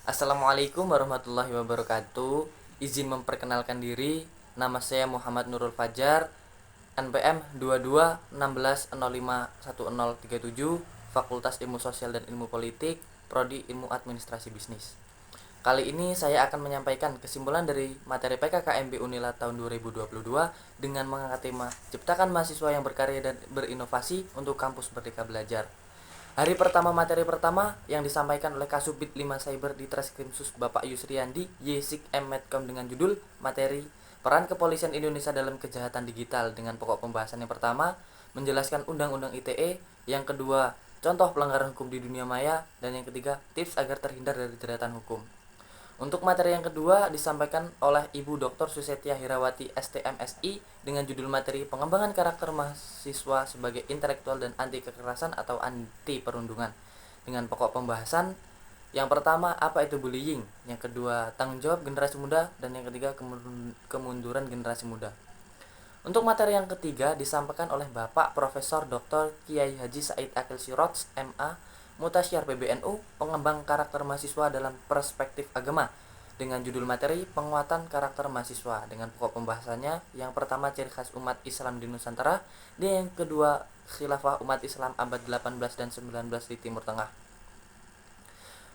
Assalamualaikum warahmatullahi wabarakatuh. Izin memperkenalkan diri, nama saya Muhammad Nurul Fajar, NPM 2216051037, Fakultas Ilmu Sosial dan Ilmu Politik, Prodi Ilmu Administrasi Bisnis. Kali ini saya akan menyampaikan kesimpulan dari materi PKKMB Unila tahun 2022 dengan mengangkat tema Ciptakan Mahasiswa yang Berkarya dan Berinovasi untuk Kampus Merdeka Belajar. Hari pertama materi pertama yang disampaikan oleh Kasubdit 5 Cyber di Treskrimsus Bapak Yusriandi Yesik M Medcom dengan judul materi Peran Kepolisian Indonesia dalam Kejahatan Digital dengan pokok pembahasan yang pertama menjelaskan Undang-Undang ITE, yang kedua contoh pelanggaran hukum di dunia maya, dan yang ketiga tips agar terhindar dari jeratan hukum. Untuk materi yang kedua disampaikan oleh Ibu Dr. Susetya Hirawati STMSI dengan judul materi Pengembangan Karakter Mahasiswa sebagai Intelektual dan Anti Kekerasan atau Anti Perundungan dengan pokok pembahasan yang pertama apa itu bullying, yang kedua tanggung jawab generasi muda, dan yang ketiga kemunduran generasi muda. Untuk materi yang ketiga disampaikan oleh Bapak Profesor Dr. Kiai Haji Said Akil Siroj MA Mutasyar PBNU, Pengembang Karakter Mahasiswa dalam Perspektif Agama dengan judul materi Penguatan Karakter Mahasiswa dengan pokok pembahasannya yang pertama ciri khas umat Islam di Nusantara, dan yang kedua khilafah umat Islam abad 18 dan 19 di Timur Tengah.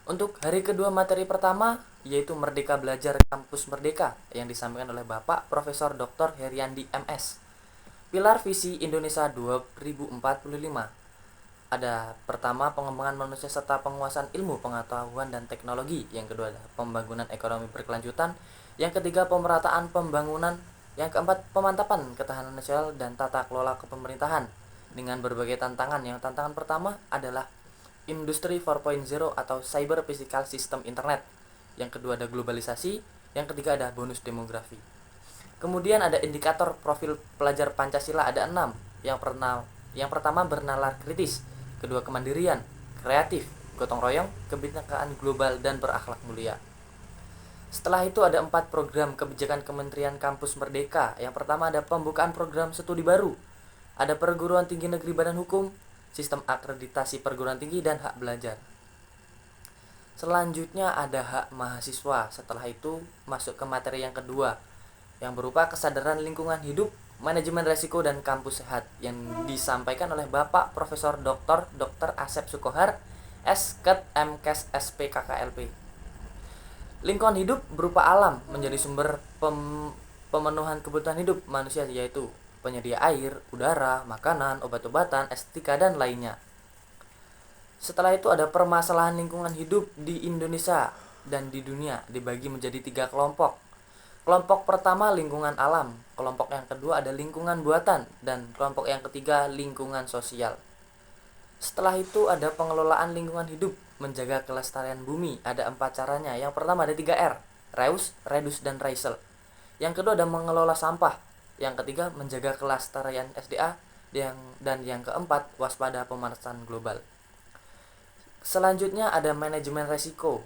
Untuk hari kedua materi pertama yaitu Merdeka Belajar Kampus Merdeka yang disampaikan oleh Bapak Profesor Dr. Heriandi MS. Pilar Visi Indonesia 2045. Ada pertama pengembangan manusia serta penguasaan ilmu pengetahuan dan teknologi, yang kedua ada pembangunan ekonomi berkelanjutan, yang ketiga pemerataan pembangunan, yang keempat pemantapan ketahanan nasional dan tata kelola kepemerintahan dengan berbagai tantangan. Yang tantangan pertama adalah Industri 4.0 atau Cyber Physical System Internet, yang kedua ada globalisasi, yang ketiga ada bonus demografi. Kemudian ada indikator profil pelajar Pancasila ada 6. Yang pertama bernalar kritis, kedua kemandirian, kreatif, gotong royong, kebinekaan global, dan berakhlak mulia. Setelah itu ada 4 program kebijakan Kementerian Kampus Merdeka. Yang pertama ada pembukaan program studi baru, ada perguruan tinggi negeri badan hukum, sistem akreditasi perguruan tinggi, dan hak belajar. Selanjutnya ada hak mahasiswa. Setelah itu masuk ke materi yang kedua yang berupa kesadaran lingkungan hidup, manajemen resiko, dan kampus sehat yang disampaikan oleh Bapak Profesor Dr. Asep Sukohar SKet MKes SPKKLP. Lingkungan hidup berupa alam menjadi sumber pemenuhan kebutuhan hidup manusia, yaitu penyedia air, udara, makanan, obat-obatan, estetika, dan lainnya. Setelah itu ada permasalahan lingkungan hidup di Indonesia dan di dunia dibagi menjadi 3 kelompok. Kelompok pertama lingkungan alam, kelompok yang kedua ada lingkungan buatan, dan kelompok yang ketiga lingkungan sosial. Setelah itu ada pengelolaan lingkungan hidup, menjaga kelestarian bumi, ada 4 caranya. Yang pertama ada 3 R, reuse, reduce, dan recycle. Yang kedua ada mengelola sampah, yang ketiga menjaga kelestarian SDA, dan yang keempat waspada pemanasan global. Selanjutnya ada manajemen resiko.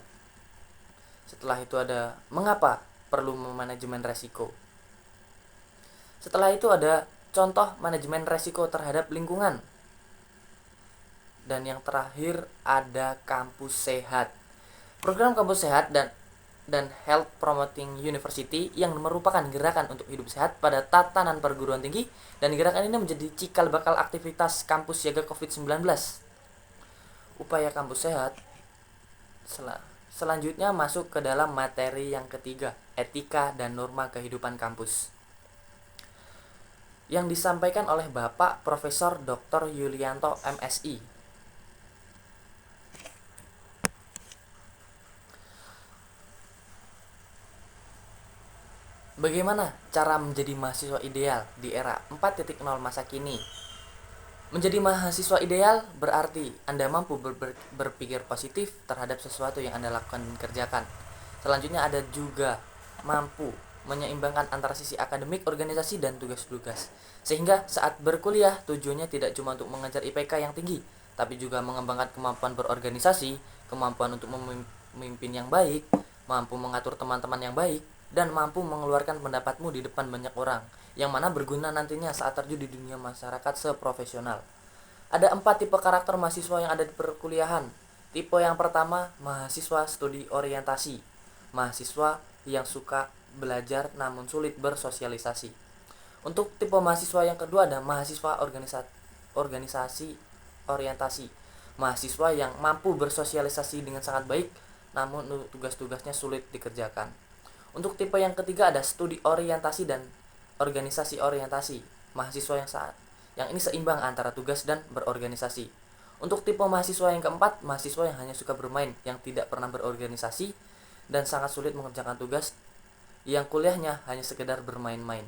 Setelah itu ada mengapa perlu manajemen resiko. Setelah itu ada contoh manajemen resiko terhadap lingkungan. Dan yang terakhir ada kampus sehat. Program kampus sehat dan Health Promoting University yang merupakan gerakan untuk hidup sehat pada tatanan perguruan tinggi, dan gerakan ini menjadi cikal bakal aktivitas kampus siaga COVID-19. Upaya kampus sehat. Selanjutnya masuk ke dalam materi yang ketiga, etika dan norma kehidupan kampus, yang disampaikan oleh Bapak Profesor Dr. Yulianto MSI. Bagaimana cara menjadi mahasiswa ideal di era 4.0 masa kini? Menjadi mahasiswa ideal berarti Anda mampu berpikir positif terhadap sesuatu yang Anda lakukan dan kerjakan. Selanjutnya ada juga mampu menyeimbangkan antara sisi akademik, organisasi, dan tugas-tugas. Sehingga saat berkuliah tujuannya tidak cuma untuk mengejar IPK yang tinggi, tapi juga mengembangkan kemampuan berorganisasi, kemampuan untuk memimpin yang baik, mampu mengatur teman-teman yang baik, dan mampu mengeluarkan pendapatmu di depan banyak orang, yang mana berguna nantinya saat terjun di dunia masyarakat seprofesional. Ada 4 tipe karakter mahasiswa yang ada di perkuliahan, Tipe yang pertama, mahasiswa studi orientasi. Mahasiswa yang suka belajar namun sulit bersosialisasi. Untuk tipe mahasiswa yang kedua ada mahasiswa organisasi orientasi. Mahasiswa yang mampu bersosialisasi dengan sangat baik namun tugas-tugasnya sulit dikerjakan. Untuk tipe yang ketiga ada studi orientasi dan organisasi orientasi. Mahasiswa yang ini seimbang antara tugas dan berorganisasi. Untuk tipe mahasiswa yang keempat, mahasiswa yang hanya suka bermain, yang tidak pernah berorganisasi dan sangat sulit mengerjakan tugas, yang kuliahnya hanya sekedar bermain-main.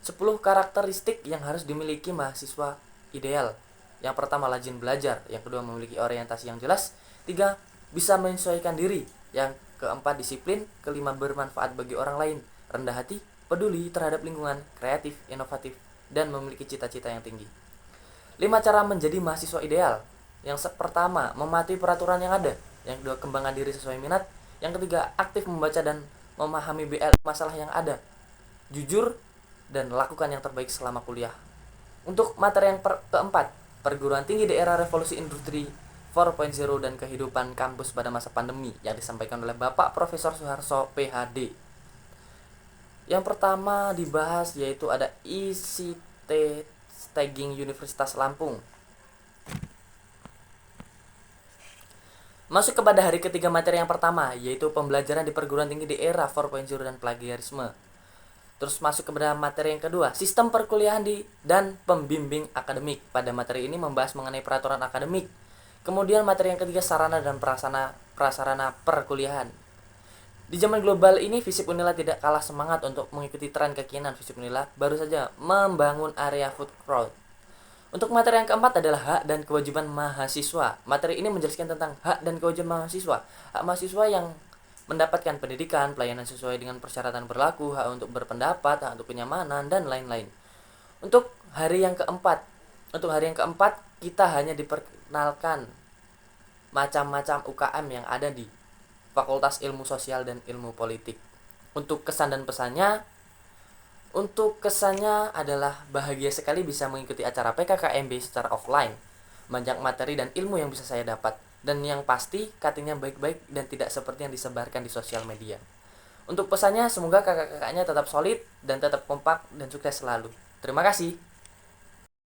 10 karakteristik yang harus dimiliki mahasiswa ideal. Yang pertama, rajin belajar. Yang kedua, memiliki orientasi yang jelas. 3, bisa menyesuaikan diri. Yang keempat, disiplin. Kelima, bermanfaat bagi orang lain. Rendah hati, peduli terhadap lingkungan, kreatif, inovatif, dan memiliki cita-cita yang tinggi. 5 cara menjadi mahasiswa ideal. Yang pertama, mematuhi peraturan yang ada. Yang kedua, kembangkan diri sesuai minat. Yang ketiga, aktif membaca dan memahami BL masalah yang ada. Jujur dan lakukan yang terbaik selama kuliah. Untuk materi yang keempat, perguruan tinggi di era revolusi industri 4.0 dan kehidupan kampus pada masa pandemi, yang disampaikan oleh Bapak Profesor Suharso PhD. Yang pertama dibahas yaitu ada ICT Tagging Universitas Lampung. Masuk kepada hari ketiga materi yang pertama, yaitu pembelajaran di perguruan tinggi di era 4.0 dan plagiarisme. Terus masuk kepada materi yang kedua, sistem perkuliahan dan pembimbing akademik. Pada materi ini membahas mengenai peraturan akademik. Kemudian materi yang ketiga, sarana dan prasarana perkuliahan. Di zaman global ini, FISIP Unila tidak kalah semangat untuk mengikuti tren kekinian. FISIP Unila baru saja membangun area food court. Untuk materi yang keempat adalah hak dan kewajiban mahasiswa. Materi ini menjelaskan tentang hak dan kewajiban mahasiswa. Hak mahasiswa yang mendapatkan pendidikan, pelayanan sesuai dengan persyaratan berlaku, hak untuk berpendapat, hak untuk kenyamanan, dan lain-lain. Untuk hari yang keempat, kita hanya diperkenalkan macam-macam UKM yang ada di Fakultas Ilmu Sosial dan Ilmu Politik. Untuk kesan dan pesannya, adalah bahagia sekali bisa mengikuti acara PKKMB secara offline. Banyak materi dan ilmu yang bisa saya dapat. Dan yang pasti, cuttingnya baik-baik dan tidak seperti yang disebarkan di sosial media. Untuk pesannya, semoga kakak-kakaknya tetap solid dan tetap kompak dan sukses selalu. Terima kasih.